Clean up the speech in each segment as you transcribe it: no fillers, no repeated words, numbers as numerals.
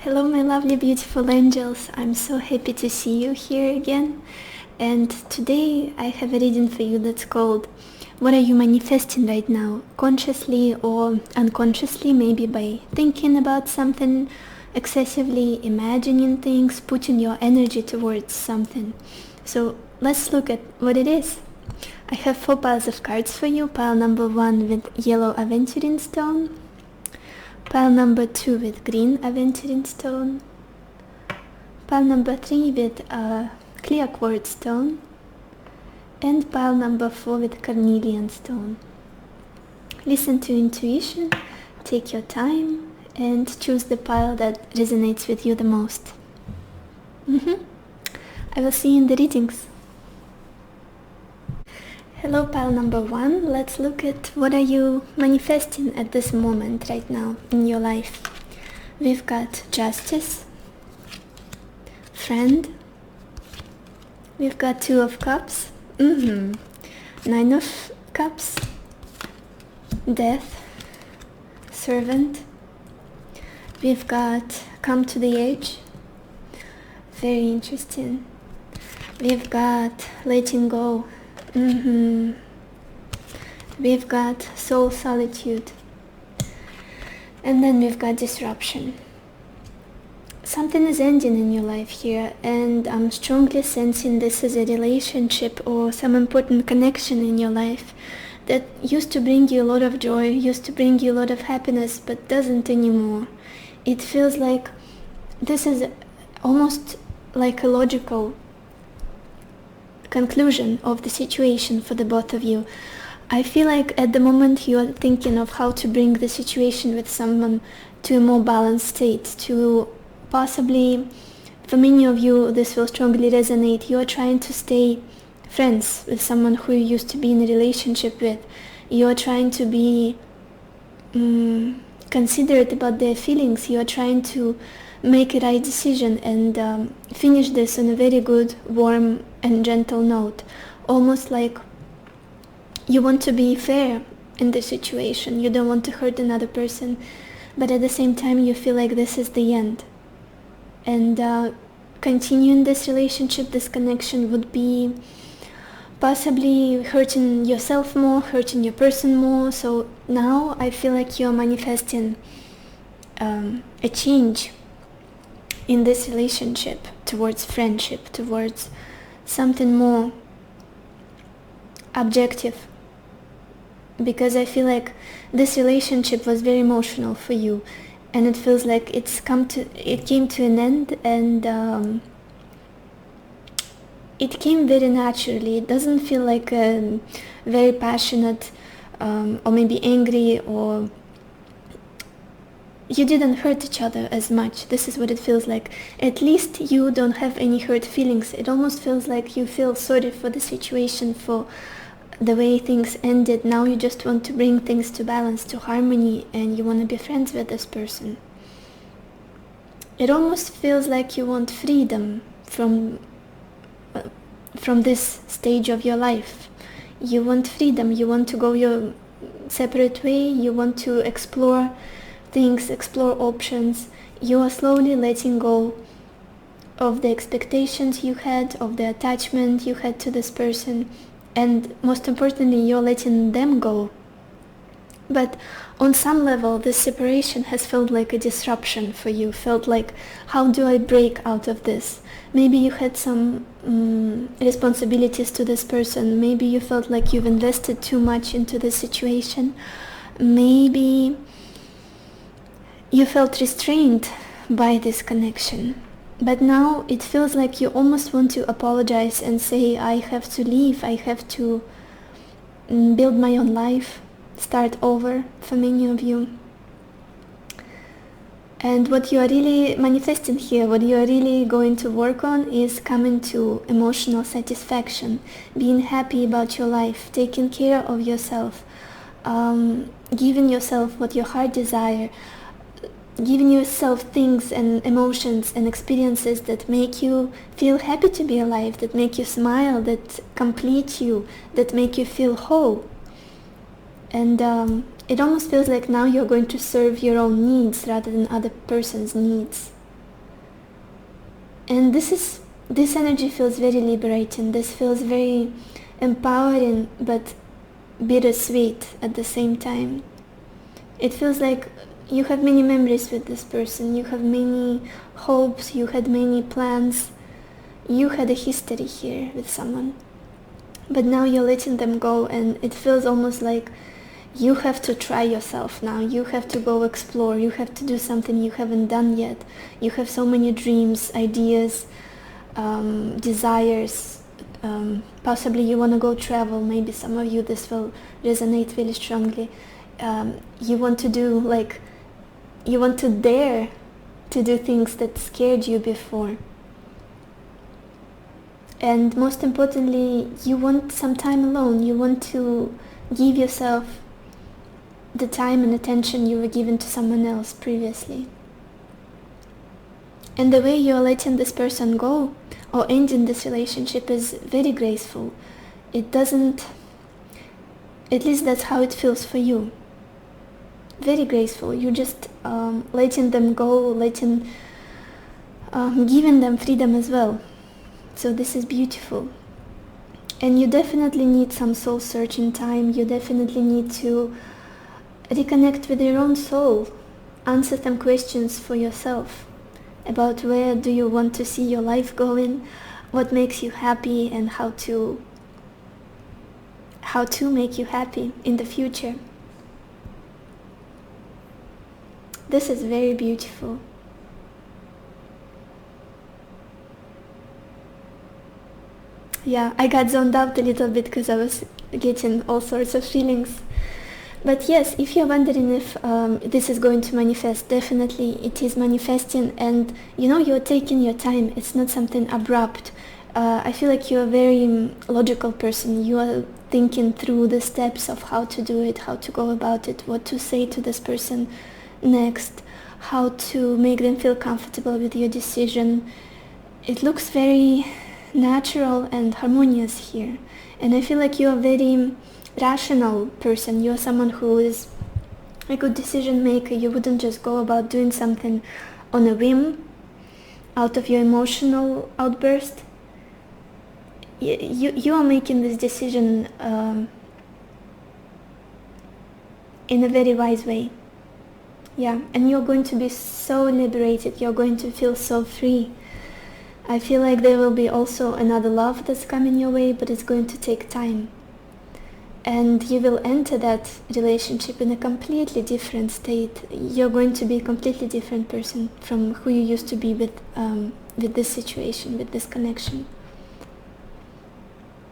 Hello my lovely beautiful angels, I'm so happy to see you here again, and today I have a reading for you that's called what are you manifesting right now, consciously or unconsciously, maybe by thinking about something excessively, imagining things, putting your energy towards something. So let's look at what it is. I have 4 piles of cards for you. Pile number 1 with yellow aventurine stone, pile number 2 with green aventurine stone, pile number 3 with clear quartz stone, and pile number 4 with carnelian stone. Listen to intuition, take your time, and choose the pile that resonates with you the most. I will see you in the readings. Hello pile number 1, let's look at what are you manifesting at this moment right now in your life. We've got justice, friend, we've got 2 of cups, 9 of cups, death, servant, we've got come to the edge, very interesting, we've got letting go, we've got soul solitude, and then we've got disruption. Something is ending in your life here, and I'm strongly sensing this as a relationship or some important connection in your life that used to bring you a lot of joy, used to bring you a lot of happiness, but doesn't anymore. It feels like this is almost like a logical conclusion of the situation for the both of you. I feel like at the moment you are thinking of how to bring the situation with someone to a more balanced state, to possibly, for many of you this will strongly resonate, you are trying to stay friends with someone who you used to be in a relationship with. You are trying to be considerate about their feelings. You are trying to make a right decision and finish this on a very good, warm and gentle note. Almost like you want to be fair in the situation. You don't want to hurt another person, but at the same time you feel like this is the end. And continuing this relationship, this connection would be possibly hurting yourself more, hurting your person more. So now I feel like you're manifesting a change in this relationship towards friendship, towards something more objective, because I feel like this relationship was very emotional for you, and it feels like it came to an end, and it came very naturally. It doesn't feel like a very passionate or maybe angry, or you didn't hurt each other as much. This is what it feels like. At least you don't have any hurt feelings. It almost feels like you feel sorry for the situation, for the way things ended. Now you just want to bring things to balance, to harmony, and you want to be friends with this person. It almost feels like you want freedom from this stage of your life. You want freedom. You want to go your separate way. You want to explore things, explore options. You are slowly letting go of the expectations you had, of the attachment you had to this person, and most importantly, you're letting them go. But on some level, this separation has felt like a disruption for you, felt like, how do I break out of this? Maybe you had some responsibilities to this person. Maybe you felt like you've invested too much into this situation. Maybe you felt restrained by this connection. But now it feels like you almost want to apologize and say, I have to leave, I have to build my own life, start over for many of you. And what you are really manifesting here, what you are really going to work on, is coming to emotional satisfaction, being happy about your life, taking care of yourself, giving yourself what your heart desires, giving yourself things and emotions and experiences that make you feel happy to be alive, that make you smile, that complete you, that make you feel whole. And it almost feels like now you're going to serve your own needs rather than other person's needs. And this energy feels very liberating. This feels very empowering, but bittersweet at the same time. It feels like you have many memories with this person. You have many hopes. You had many plans. You had a history here with someone. But now you're letting them go, and it feels almost like you have to try yourself now. You have to go explore. You have to do something you haven't done yet. You have so many dreams, ideas, desires. Possibly you want to go travel. Maybe some of you this will resonate really strongly. You want to do you want to dare to do things that scared you before. And most importantly, you want some time alone. You want to give yourself the time and attention you were given to someone else previously. And the way you're letting this person go or ending this relationship is very graceful. It doesn't, at least that's how it feels for you. Very graceful. You're just letting them go, giving them freedom as well. So this is beautiful. And you definitely need some soul searching time. You definitely need to reconnect with your own soul. Answer some questions for yourself about where do you want to see your life going, what makes you happy, and how to make you happy in the future. This is very beautiful. Yeah, I got zoned out a little bit because I was getting all sorts of feelings. But yes, if you're wondering if this is going to manifest, definitely it is manifesting, and you're taking your time. It's not something abrupt. I feel like you're a very logical person. You are thinking through the steps of how to do it, how to go about it, what to say to this person next, how to make them feel comfortable with your decision. It looks very natural and harmonious here, and I feel like you're a very rational person. You're someone who is a good decision maker. You wouldn't just go about doing something on a whim out of your emotional outburst. You are making this decision in a very wise way. Yeah, and you're going to be so liberated. You're going to feel so free. I feel like there will be also another love that's coming your way, but it's going to take time. And you will enter that relationship in a completely different state. You're going to be a completely different person from who you used to be with this situation, with this connection.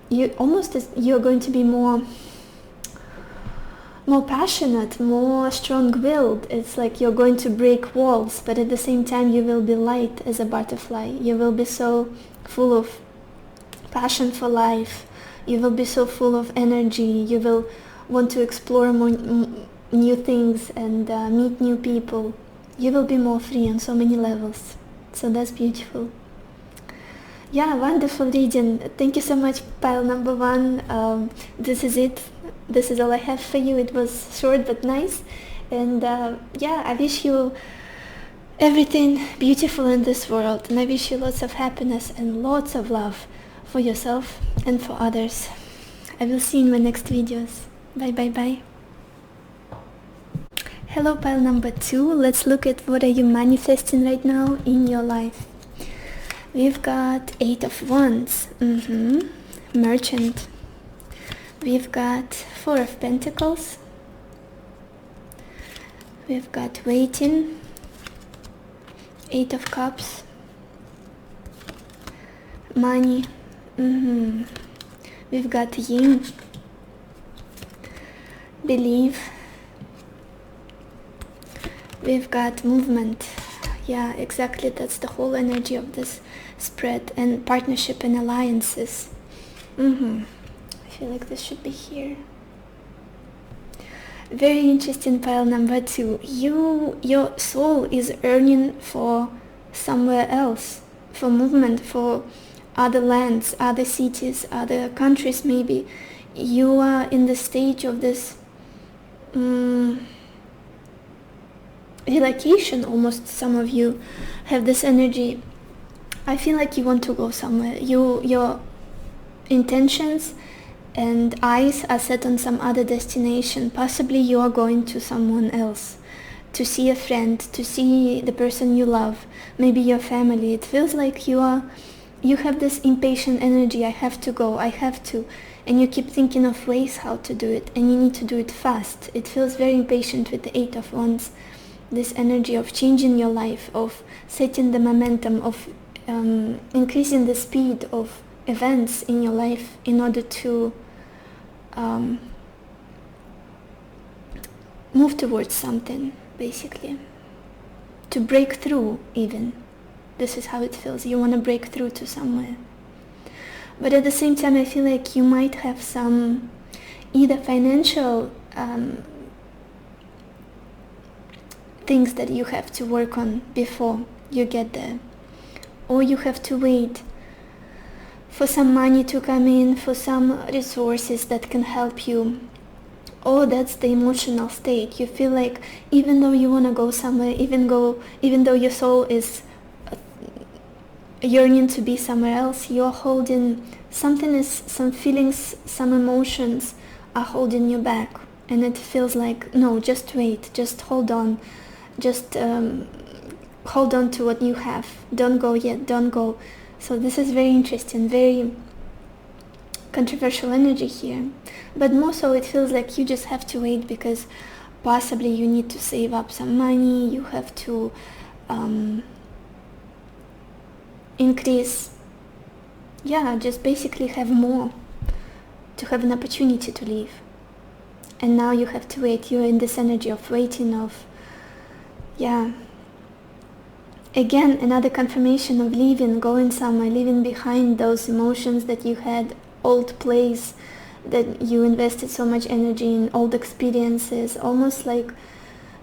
You're going to be more passionate, more strong-willed. It's like you're going to break walls, but at the same time you will be light as a butterfly. You will be so full of passion for life. You will be so full of energy. You will want to explore more new things and meet new people. You will be more free on so many levels. So that's beautiful. Yeah, wonderful reading. Thank you so much, pile number 1. This is it. This is all I have for you. It was short but nice. And yeah, I wish you everything beautiful in this world. And I wish you lots of happiness and lots of love for yourself and for others. I will see you in my next videos. Bye bye bye. Hello, pile number 2. Let's look at what are you manifesting right now in your life. We've got 8 of Wands, Merchant. We've got 4 of Pentacles. We've got Waiting, 8 of Cups, Money. We've got Yin, Believe. We've got Movement. Yeah, exactly, that's the whole energy of this spread. And Partnership and Alliances. I feel like this should be here. Very interesting, pile number 2. Your soul is yearning for somewhere else, for movement, for other lands, other cities, other countries maybe. You are in the stage of this relocation almost. Some of you have this energy I feel like you want to go somewhere. Your intentions and eyes are set on some other destination. Possibly you are going to someone else, to see a friend, to see the person you love, maybe your family. It feels like you have this impatient energy. I have to go, I have to. And you keep thinking of ways how to do it, and you need to do it fast. It feels very impatient with the 8 of Wands. This energy of changing your life, of setting the momentum, of increasing the speed of events in your life in order to move towards something, basically. To break through, even. This is how it feels. You want to break through to somewhere. But at the same time, I feel like you might have some either financial things that you have to work on before you get there. Or you have to wait for some money to come in, for some resources that can help you. Or that's the emotional state. You feel like even though you want to go somewhere, even though your soul is yearning to be somewhere else, you're holding some feelings, some emotions are holding you back, and it feels like, no, just wait, just hold on, just hold on to what you have, don't go yet, don't go. So this is very interesting, very controversial energy here, but more so it feels like you just have to wait, because possibly you need to save up some money, you have to increase, just basically have more to have an opportunity to leave. And now you have to wait. You're in this energy of waiting, of again, another confirmation of leaving, going somewhere, leaving behind those emotions that you had, old place that you invested so much energy in, old experiences, almost like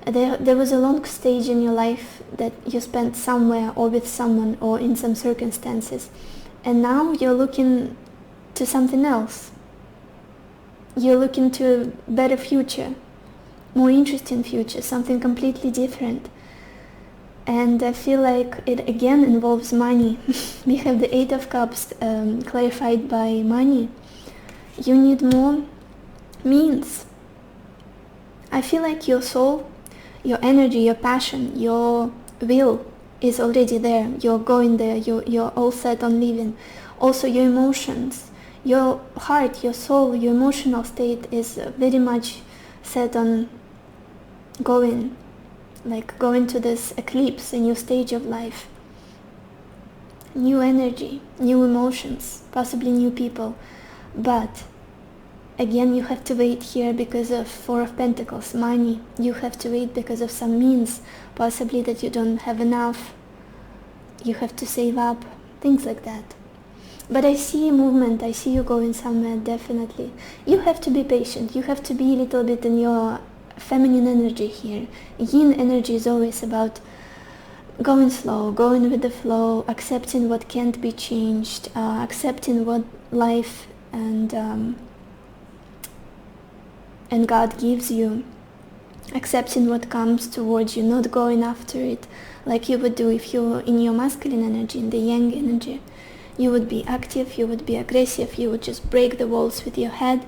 there was a long stage in your life that you spent somewhere or with someone or in some circumstances, and now you're looking to something else. You're looking to a better future, more interesting future, something completely different. And I feel like it again involves money. We have the 8 of Cups clarified by money. You need more means. I feel like your soul, your energy, your passion, your will is already there. You're going there. You're all set on living. Also your emotions, your heart, your soul, your emotional state is very much set on going to this eclipse, a new stage of life. New energy, new emotions, possibly new people. But again, you have to wait here because of 4 of Pentacles, money. You have to wait because of some means, possibly that you don't have enough. You have to save up, things like that. But I see movement, I see you going somewhere, definitely. You have to be patient, you have to be a little bit in your feminine energy here. Yin energy is always about going slow, going with the flow, accepting what can't be changed, accepting what life and God gives you, accepting what comes towards you, not going after it like you would do if you're in your masculine energy, in the yang energy. You would be active, you would be aggressive, you would just break the walls with your head.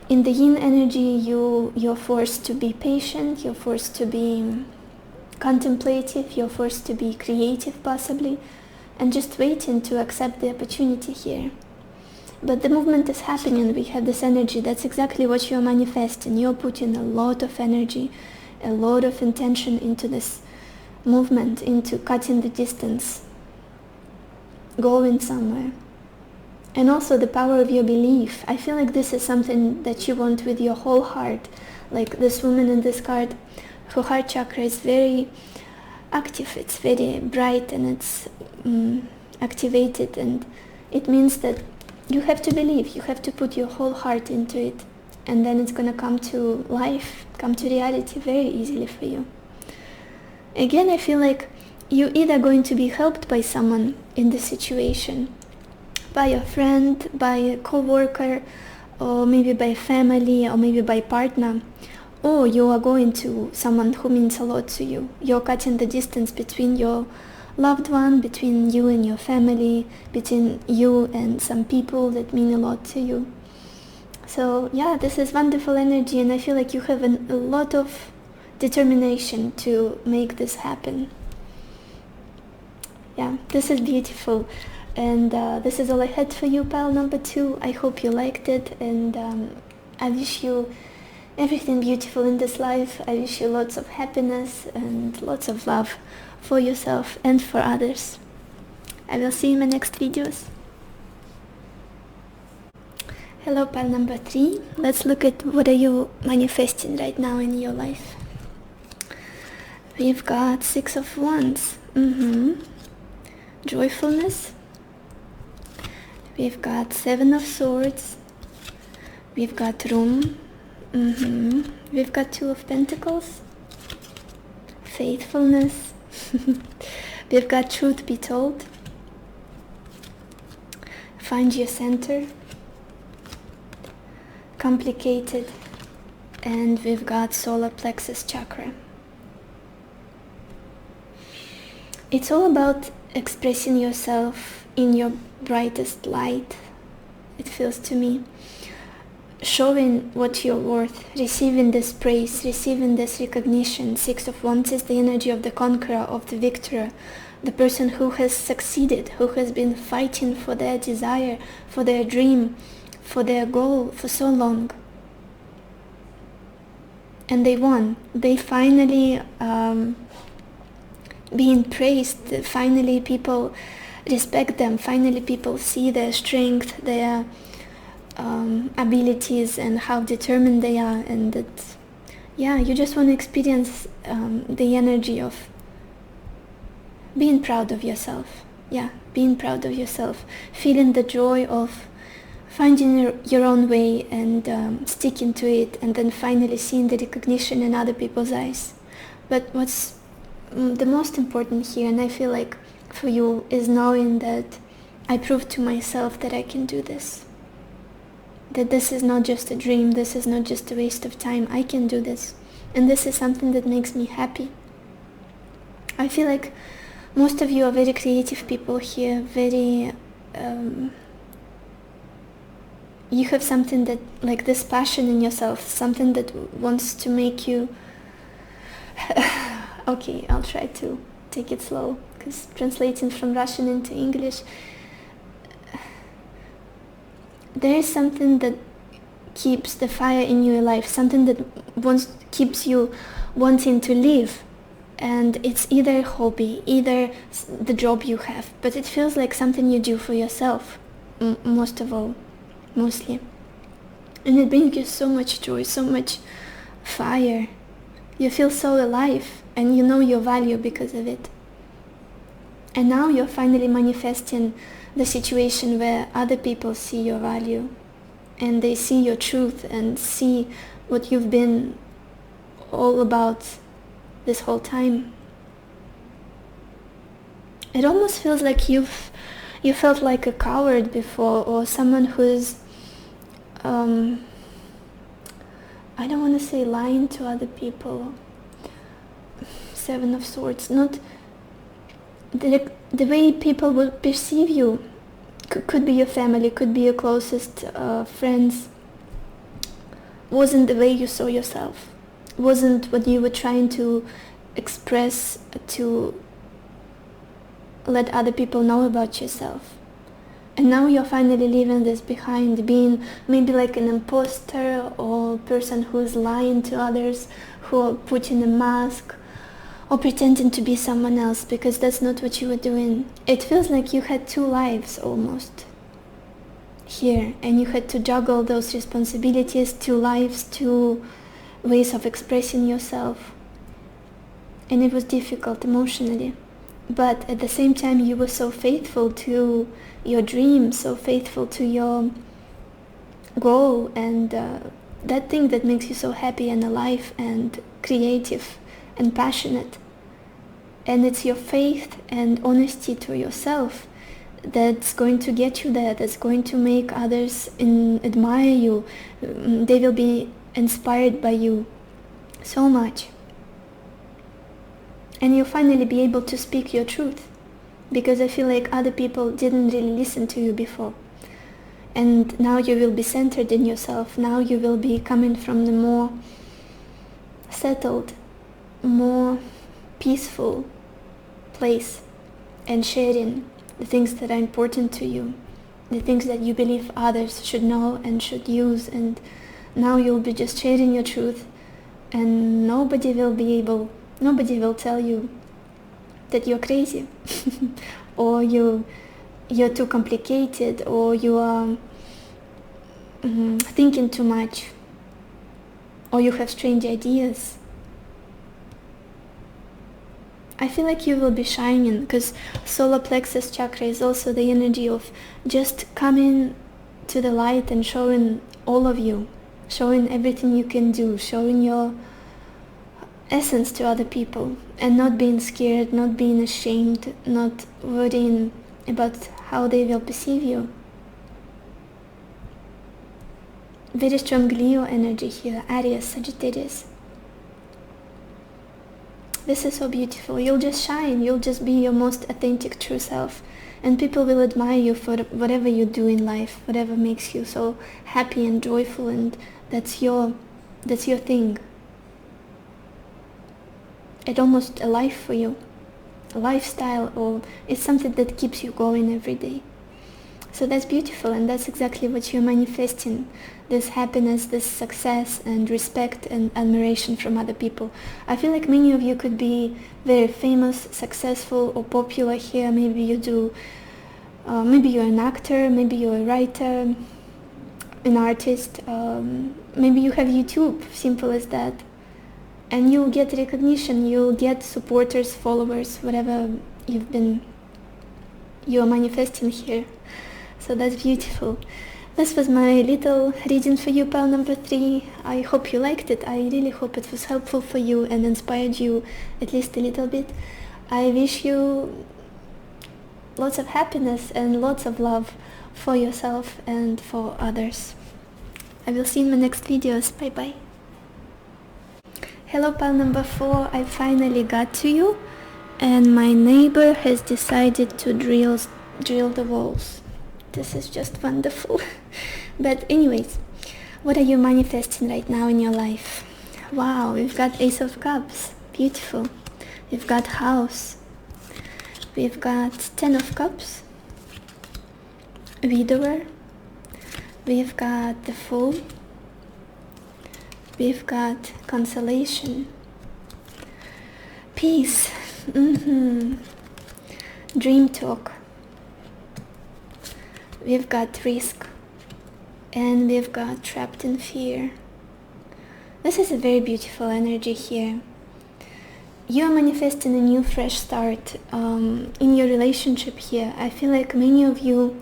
In the yin energy, you're forced to be patient, you're forced to be contemplative, you're forced to be creative possibly, and just waiting to accept the opportunity here. But the movement is happening, we have this energy, that's exactly what you're manifesting. You're putting a lot of energy, a lot of intention into this movement, into cutting the distance, going somewhere. And also the power of your belief. I feel like this is something that you want with your whole heart. Like this woman in this card, her heart chakra is very active, it's very bright, and it's activated, and it means that you have to believe, you have to put your whole heart into it, and then it's gonna come to life, come to reality very easily for you. Again, I feel like you're either going to be helped by someone in this situation, by a friend, by a co-worker, or maybe by family, or maybe by partner, or you are going to someone who means a lot to you. You're cutting the distance between your loved one, between you and your family, between you and some people that mean a lot to you. So yeah, this is wonderful energy, and I feel like you have a lot of determination to make this happen. Yeah, this is beautiful. And this is all I had for you, pile number 2. I hope you liked it, and I wish you everything beautiful in this life. I wish you lots of happiness and lots of love for yourself and for others. I will see you in my next videos. Hello, pile number 3. Let's look at what are you manifesting right now in your life. We've got 6 of Wands. Joyfulness. We've got 7 of Swords. We've got room. We've got 2 of Pentacles. Faithfulness. We've got truth be told. Find your center. Complicated. And we've got solar plexus chakra. It's all about expressing yourself in your brightest light, it feels to me. Showing what you're worth, receiving this praise, receiving this recognition. 6 of Wands is the energy of the conqueror, of the victor, the person who has succeeded, who has been fighting for their desire, for their dream, for their goal for so long. And they won. They finally being praised. Finally people respect them. Finally people see their strength, their abilities, and how determined they are. And that, yeah, you just want to experience the energy of being proud of yourself. Yeah, being proud of yourself, feeling the joy of finding your own way and sticking to it, and then finally seeing the recognition in other people's eyes. But what's the most important here, and I feel like for you, is knowing that I proved to myself that I can do this. That this is not just a dream, this is not just a waste of time. I can do this. And this is something that makes me happy. I feel like most of you are very creative people here, very... you have something that, like this passion in yourself, something that wants to make you... Okay, I'll try to take it slow, because translating from Russian into English, there is something that keeps the fire in your life, something that keeps you wanting to live. And it's either a hobby, either the job you have, but it feels like something you do for yourself, most of all, mostly. And it brings you so much joy, so much fire. You feel so alive, and you know your value because of it. And now you're finally manifesting the situation where other people see your value, and they see your truth and see what you've been all about this whole time. It almost feels like you felt like a coward before, or someone who's I don't want to say lying to other people. 7 of Swords, not the way people will perceive you. Could be your family, could be your closest friends. Wasn't the way you saw yourself. Wasn't what you were trying to express to let other people know about yourself. And now you're finally leaving this behind, being maybe like an imposter, or person who's lying to others, who are putting a mask, or pretending to be someone else, because that's not what you were doing. It feels like you had 2 lives almost here, and you had to juggle those responsibilities, 2 lives, 2 ways of expressing yourself. And it was difficult emotionally. But at the same time, you were so faithful to your dream, so faithful to your goal, and that thing that makes you so happy and alive and creative and passionate. And it's your faith and honesty to yourself that's going to get you there, that's going to make others admire you. They will be inspired by you so much. And you'll finally be able to speak your truth. because I feel like other people didn't really listen to you before. And now you will be centered in yourself. Now you will be coming from the more settled, more peaceful place and sharing the things that are important to you, the things that you believe others should know and should use. And now you'll be just sharing your truth, and nobody will tell you that you're crazy or you're too complicated, or you are thinking too much, or you have strange ideas. I feel like you will be shining, because solar plexus chakra is also the energy of just coming to the light and showing all of you, showing everything you can do, showing your essence to other people, and not being scared, not being ashamed, not worrying about how they will perceive you. Very strong Leo energy here, Aries, Sagittarius. This is so beautiful. You'll just shine. You'll just be your most authentic, true self. And people will admire you for whatever you do in life, whatever makes you so happy and joyful, and that's your thing. It's almost a life for you, a lifestyle, or it's something that keeps you going every day. So that's beautiful, and that's exactly what you're manifesting. This happiness, this success and respect and admiration from other people. I feel like many of you could be very famous, successful, or popular here. Maybe you do, maybe you're an actor, maybe you're a writer, an artist, maybe you have YouTube, simple as that. And you'll get recognition, you'll get supporters, followers, whatever you're manifesting here. So that's beautiful. This was my little reading for you, pile number 3. I hope you liked it. I really hope it was helpful for you and inspired you at least a little bit. I wish you lots of happiness and lots of love for yourself and for others. I will see you in my next videos. Bye bye. Hello, pile number 4. I finally got to you, and my neighbor has decided to drill the walls. This is just wonderful. But anyways, what are you manifesting right now in your life? Wow, we've got Ace of Cups. Beautiful. We've got House. We've got 10 of Cups. Widower. We've got the Fool. We've got Consolation. Peace. Dream Talk. We've got Risk. And we've got Trapped in Fear. This is a very beautiful energy here. You are manifesting a new fresh start in your relationship here. I feel like many of you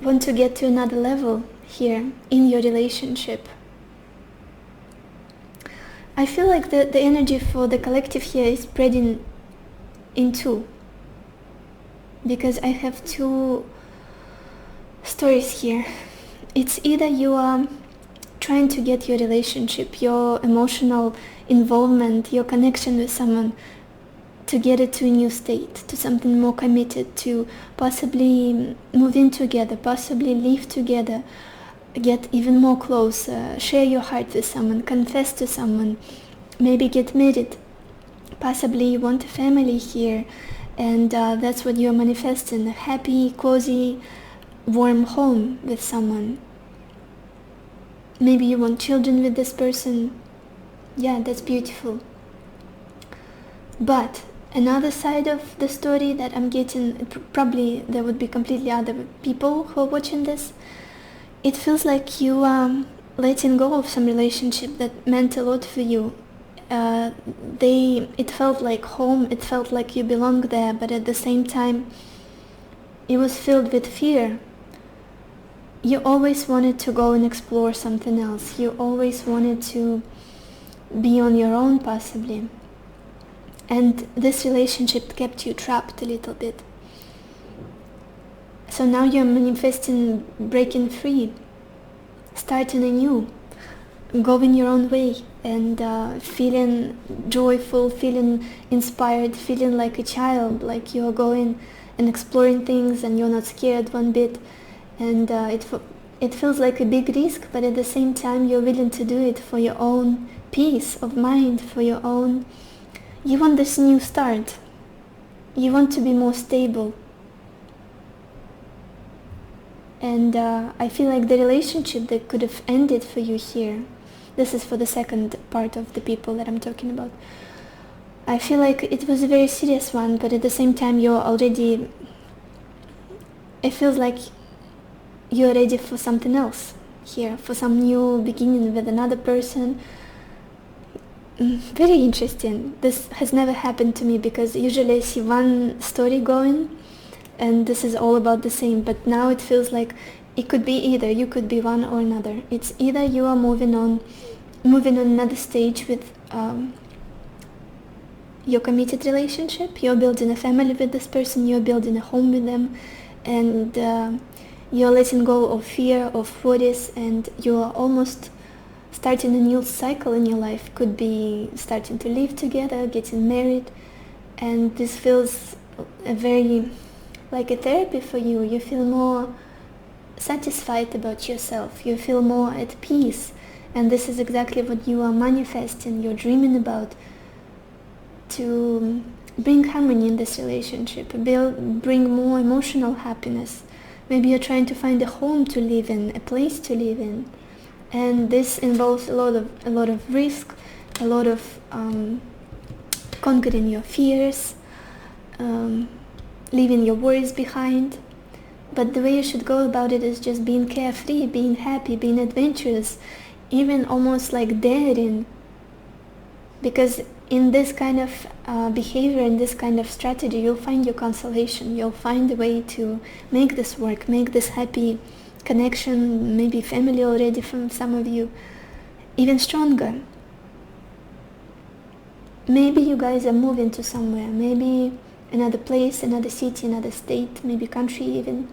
want to get to another level here in your relationship. I feel like the energy for the collective here is spreading in two, because I have two stories here. It's either you are trying to get your relationship, your emotional involvement, your connection with someone, to get it to a new state, to something more committed, to possibly move in together, possibly live together, get even more close, share your heart with someone, confess to someone, maybe get married. Possibly you want a family here, and that's what you're manifesting, a happy, cozy, warm home with someone. Maybe you want children with this person. Yeah, that's beautiful. But another side of the story that I'm getting, probably there would be completely other people who are watching this. It feels like you are letting go of some relationship that meant a lot for you. It felt like home, it felt like you belonged there, but at the same time it was filled with fear. You always wanted to go and explore something else. You always wanted to be on your own, possibly. And this relationship kept you trapped a little bit. So now you're manifesting breaking free, starting anew, going your own way, and feeling joyful, feeling inspired, feeling like a child, like you're going and exploring things and you're not scared one bit. And it feels like a big risk, but at the same time you're willing to do it for your own peace of mind, for your own... You want this new start. You want to be more stable. And I feel like the relationship that could have ended for you here, this is for the second part of the people that I'm talking about. I feel like it was a very serious one, but at the same time you're already... It feels like you're ready for something else here, for some new beginning with another person. Very interesting. This has never happened to me, because usually I see one story going and this is all about the same, but now it feels like it could be either. You could be one or another. It's either you are moving on another stage with your committed relationship, you're building a family with this person, you're building a home with them, and you're letting go of fear, of worries, and you're almost starting a new cycle in your life. Could be starting to live together, getting married, and this feels a very like a therapy for you. You feel more satisfied about yourself, you feel more at peace, and this is exactly what you are manifesting, you're dreaming about, to bring harmony in this relationship, bring more emotional happiness. Maybe you're trying to find a home to live in, a place to live in, and this involves a lot of risk, a lot of conquering your fears, leaving your worries behind. But the way you should go about it is just being carefree, being happy, being adventurous, even almost like daring, because in this kind of behavior, in this kind of strategy, you'll find your consolation, you'll find a way to make this work, make this happy connection, maybe family already from some of you, even stronger. Maybe you guys are moving to somewhere, maybe another place, another city, another state, maybe country even.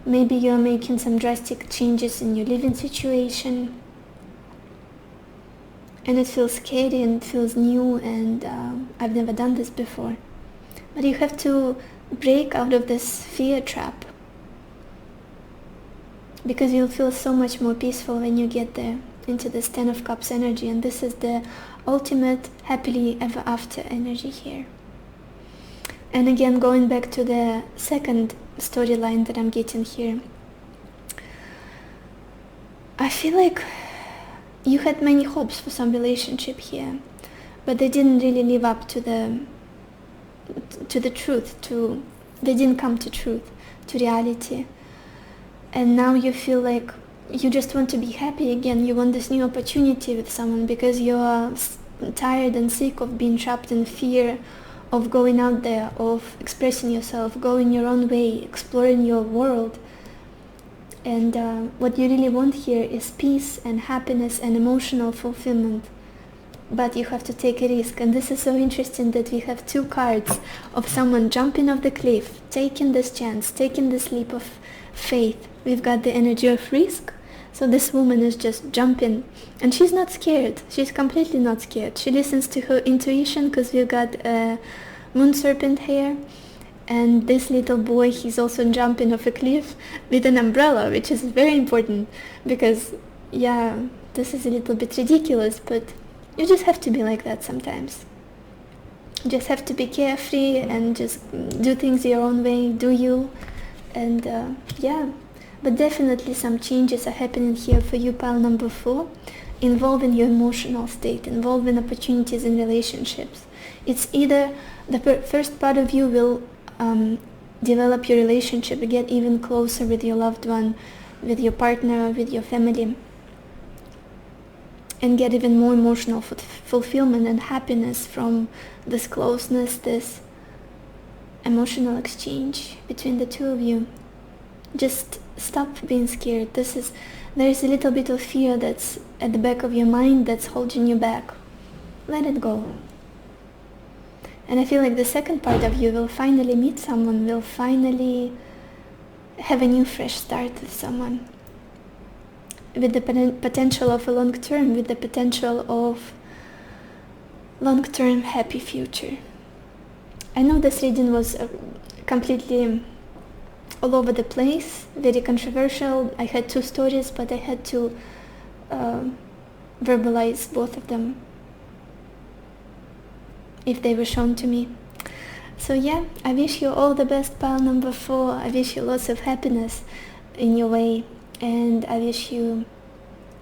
Maybe you're making some drastic changes in your living situation, and it feels scary and it feels new, and I've never done this before. But you have to break out of this fear trap, because you'll feel so much more peaceful when you get there, into this 10 of Cups energy, and this is the ultimate happily ever after energy here. And again, going back to the second storyline that I'm getting here, I feel like you had many hopes for some relationship here, but they didn't really live up to the truth, they didn't come to truth, to reality. And now you feel like you just want to be happy again. You want this new opportunity with someone, because you are tired and sick of being trapped in fear, of going out there, of expressing yourself, going your own way, exploring your world. And what you really want here is peace and happiness and emotional fulfillment. But you have to take a risk, and this is so interesting that we have two cards of someone jumping off the cliff, taking this chance, taking this leap of faith. We've got the energy of risk, so this woman is just jumping, and she's not scared, she's completely not scared. She listens to her intuition, because we've got a moon serpent here, and this little boy, he's also jumping off a cliff with an umbrella, which is very important, because yeah, this is a little bit ridiculous, but you just have to be like that sometimes. You just have to be carefree and just do things your own way, do you, and yeah. But definitely some changes are happening here for you, pile number 4, involving your emotional state, involving opportunities in relationships. It's either the first part of you will develop your relationship, get even closer with your loved one, with your partner, with your family, and get even more emotional fulfillment and happiness from this closeness, this emotional exchange between the two of you. Just stop being scared. There is a little bit of fear that's at the back of your mind that's holding you back. Let it go. And I feel like the second part of you will finally meet someone, will finally have a new fresh start with someone. with the potential of a long term, with the potential of long-term happy future. I know this reading was completely all over the place, very controversial. I had 2 stories, but I had to verbalize both of them if they were shown to me. So yeah, I wish you all the best, pile number 4. I wish you lots of happiness in your way, and I wish you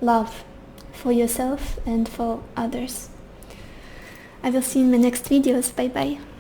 love for yourself and for others. I will see you in my next videos. Bye bye.